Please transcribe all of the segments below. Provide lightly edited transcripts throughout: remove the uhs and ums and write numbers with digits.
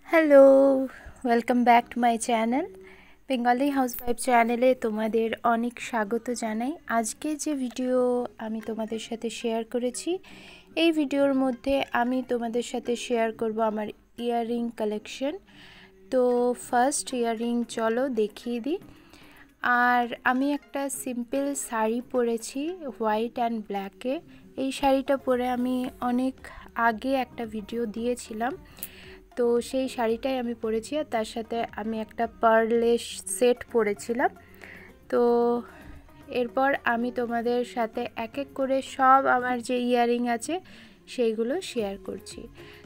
Hello, welcome back to my channel. Bengali housewife চ্যানেলে তোমাদের অনেক স্বাগত জানাই। আজকে যে ভিডিও আমি তোমাদের সাথে শেয়ার করেছি, এই ভিডিওর মধ্যে আমি তোমাদের সাথে শেয়ার করব আমার ইয়াররিং কালেকশন। তো ফার্স্ট ইয়াররিং চলো দেখিয়ে দিই। আর আমি একটা সিম্পল শাড়ি পরেছি হোয়াইট অ্যান্ড ব্ল্যাকে। এই শাড়িটা পরে আমি অনেক আগে একটা ভিডিও দিয়েছিলাম, তো সেই শাড়িটাই আমি পরেছি। আর তার সাথে আমি একটা পার্লের সেট পরেছিলাম। তো এরপর আমি তোমাদের সাথে এক এক করে সব আমার যে ইয়াররিং আছে সেইগুলো শেয়ার করছি।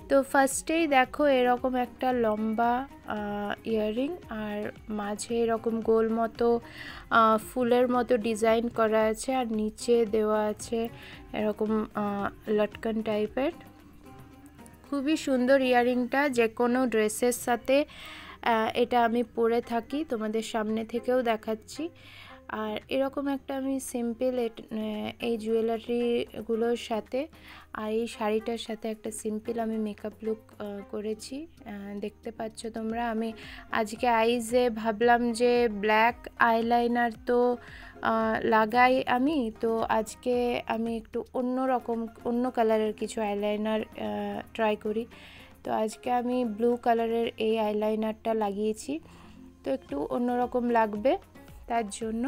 তো ফার্স্টেই দেখো এরকম একটা লম্বা ইয়াররিং, আর মাঝে এরকম গোল মতো ফুলের মতো ডিজাইন করা আছে, আর নিচে দেওয়া আছে এরকম লটকন টাইপের। খুবই সুন্দর ইয়াররিংটা, যে কোনো ড্রেসের সাথে এটা আমি পরে থাকি, তোমাদের সামনে থেকেও দেখাচ্ছি। আর এরকম একটা আমি সিম্পল এই জুয়েলারিগুলোর সাথে আর এই শাড়িটার সাথে একটা সিম্পল আমি মেকআপ লুক করেছি, দেখতে পাচ্ছ তোমরা। আমি আজকে আইজে ভাবলাম যে ব্ল্যাক আইলাইনার তো লাগাই আমি, তো আজকে আমি একটু অন্য কালারের কিছু আইলাইনার ট্রাই করি। তো আজকে আমি ব্লু কালারের এই আইলাইনারটা লাগিয়েছি, তো একটু অন্যরকম লাগবে তার জন্য।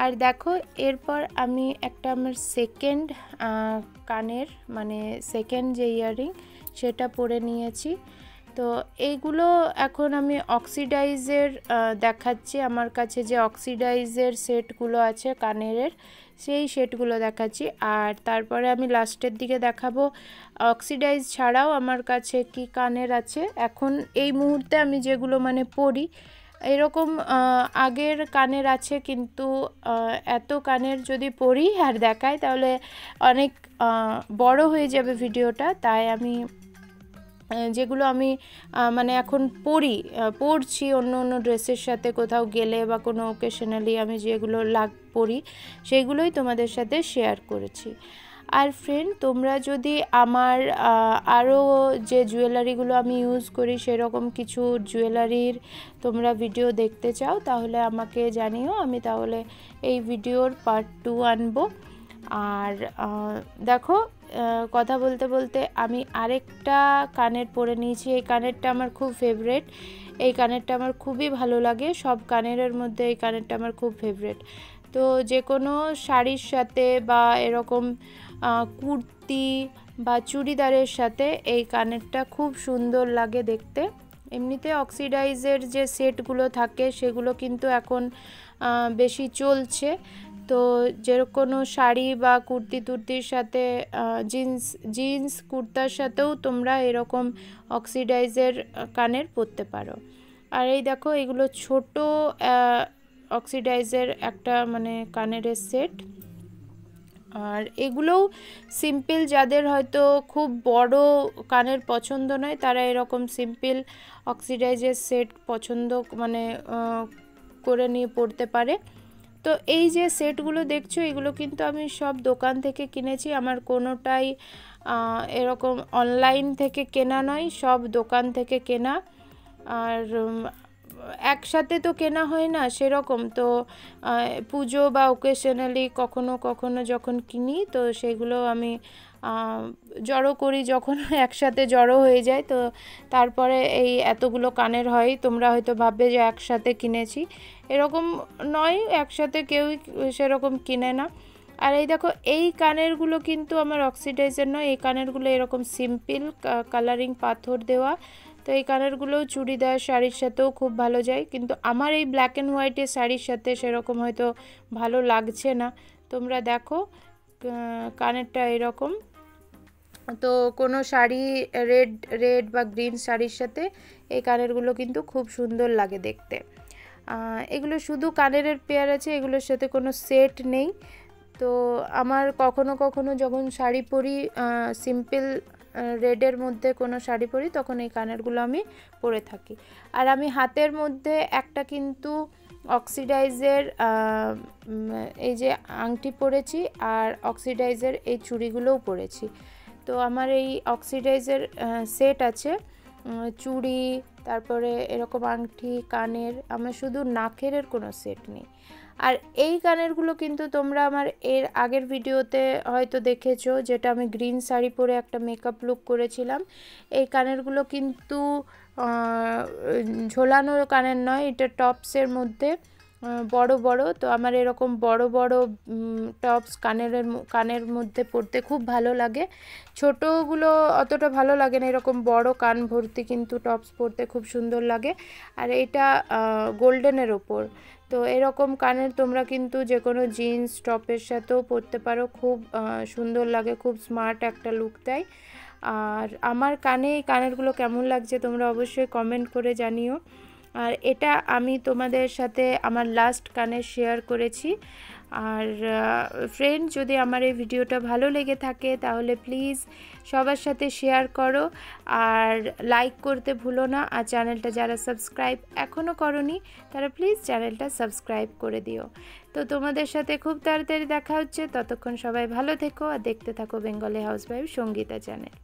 আর দেখো এরপর আমি একটা আমার সেকেন্ড কানের মানে সেকেন্ড যে ইয়াররিং সেটা পরে নিয়েছি। তো এইগুলো এখন আমি অক্সিডাইজের দেখাচ্ছি। আমার কাছে যে অক্সিডাইজের সেটগুলো আছে কানের, সেই সেটগুলো দেখাচ্ছি। আর তারপরে আমি লাস্টের দিকে দেখাবো অক্সিডাইজ ছাড়াও আমার কাছে কি কানের আছে এখন এই মুহূর্তে আমি যেগুলো মানে পরি। এরকম আগের কানের আছে, কিন্তু এত কানের যদি পরি আর দেখাই তাহলে অনেক বড় হয়ে যাবে ভিডিওটা। তাই আমি যেগুলো আমি মানে এখন পরছি অন্য ড্রেসের সাথে কোথাও গেলে বা কোনো ওকেশনালি আমি যেগুলো পরি সেইগুলোই তোমাদের সাথে শেয়ার করেছি। আর ফ্রেন্ড, তোমরা যদি আমার আরও যে জুয়েলারিগুলো আমি ইউজ করি সেরকম কিছু জুয়েলারির তোমরা ভিডিও দেখতে চাও তাহলে আমাকে জানিও, আমি তাহলে এই ভিডিওর পার্ট 2 আনবো। আর দেখো কথা বলতে বলতে আমি আরেকটা কানের পরে নিয়েছি। এই কানেরটা আমার খুব ফেভারেট, এই কানেরটা আমার খুবই ভালো লাগে, সব কানেরের মধ্যে এই কানেরটা আমার খুব ফেভারেট। তো যে কোনো শাড়ির সাথে বা এরকম কুর্তি বা চুড়িদারের সাথে এই কানেরটা খুব সুন্দর লাগে দেখতে। এমনিতে অক্সিডাইজের যে সেটগুলো থাকে সেগুলো কিন্তু এখন বেশি চলছে। তো যে কোনো শাড়ি বা কুর্তির সাথে জিন্স কুর্তার সাথেও তোমরা এরকম অক্সিডাইজের কানের পরতে পারো। আর এই দেখো এগুলো ছোট অক্সিডাইজের একটা মানে কানের সেট। আর এগুলোও সিম্পল, যাদের হয়তো খুব বড় কানের পছন্দ নয় তারা এরকম সিম্পল অক্সিডাইজের সেট পছন্দ মানে করে নিয়ে পড়তে পারে। তো এই যে সেটগুলো দেখছো এগুলো কিন্তু আমি সব দোকান থেকে কিনেছি, আমার কোনোটাই এরকম অনলাইন থেকে কেনা নয়, সব দোকান থেকে কেনা। আর একসাথে তো কেনা হয় না সেরকম, তো পুজো বা ওকেশনালি কখনো কখনো যখন কিনি তো সেগুলো আমি জড়ো করি, যখন একসাথে জড়ো হয়ে যায় তো তারপরে এই এতগুলো কানের হয়। তোমরা হয়তো ভাববে যে একসাথে কিনেছি, এরকম নয়, একসাথে কেউই সেরকম কিনে না। আর এই দেখো এই কানেরগুলো কিন্তু আমার অক্সিডাইজার নয়, এই কানেরগুলো এরকম সিম্পল কালারিং পাথর দেওয়া। তো এই কানেরগুলোও চুড়িদার শাড়ির সাথেও খুব ভালো যায়, কিন্তু আমার এই ব্ল্যাক অ্যান্ড হোয়াইটের শাড়ির সাথে সেরকম হয়তো ভালো লাগছে না। তোমরা দেখো কানেরটা এরকম, তো কোনো শাড়ি রেড বা গ্রিন শাড়ির সাথে এই কানেরগুলো কিন্তু খুব সুন্দর লাগে দেখতে। এগুলো শুধু কানের পেয়ার আছে, এগুলোর সাথে কোনো সেট নেই। তো আমার কখনো কখনো যখন শাড়ি পরি সিম্পল রেডের মধ্যে কোনো শাড়ি পরি তখন এই কানেরগুলো আমি পরে থাকি। আর আমি হাতের মধ্যে একটা কিন্তু অক্সিডাইজের এই যে আংটি পরেছি আর অক্সিডাইজের এই চুড়িগুলোও পরেছি। তো আমার এই অক্সিডাইজের সেট আছে, চুড়ি, তারপরে এরকম আংটি, কানের, আমার শুধু নাকের কোনো সেট নেই। আর এই কানেরগুলো কিন্তু তোমরা আমার এর আগের ভিডিওতে হয়তো দেখেছো, যেটা আমি গ্রিন শাড়ি পরে একটা মেকআপ লুক করেছিলাম। এই কানেরগুলো কিন্তু ঝোলানো কানের নয়, এটা টপসের মধ্যে বড় বড়। তো আমার এরকম বড় বড় টপস কানের মধ্যে পরতে খুব ভালো লাগে। ছোটোগুলো অতটা ভালো লাগে না, এরকম বড় কান ভর্তি কিন্তু টপস পরতে খুব সুন্দর লাগে। আর এটা গোল্ডেনের ওপর। তো এরকম কানের তোমরা কিন্তু যে কোনো জিন্স টপের সাথেও পরতে পারো, খুব সুন্দর লাগে, খুব স্মার্ট একটা লুক দেয়। আর আমার কানে এই কানেরগুলো কেমন লাগছে তোমরা অবশ্যই কমেন্ট করে জানিও। আর এটা আমি তোমাদের সাথে আমার লাস্ট কানের শেয়ার করেছি। আর ফ্রেন্ড, যদি আমার এই ভিডিওটা ভালো লেগে থাকে তাহলে প্লিজ সবার সাথে শেয়ার করো, আর লাইক করতে ভুলো না। আর চ্যানেলটা যারা সাবস্ক্রাইব এখনও করোনি তারা প্লিজ চ্যানেলটা সাবস্ক্রাইব করে দিও। তো তোমাদের সাথে খুব তাড়াতাড়ি দেখা হচ্ছে, ততক্ষণ সবাই ভালো থেকো আর দেখতে থাকো বেঙ্গলি হাউসওয়াইফ সঙ্গীতা চ্যানেল।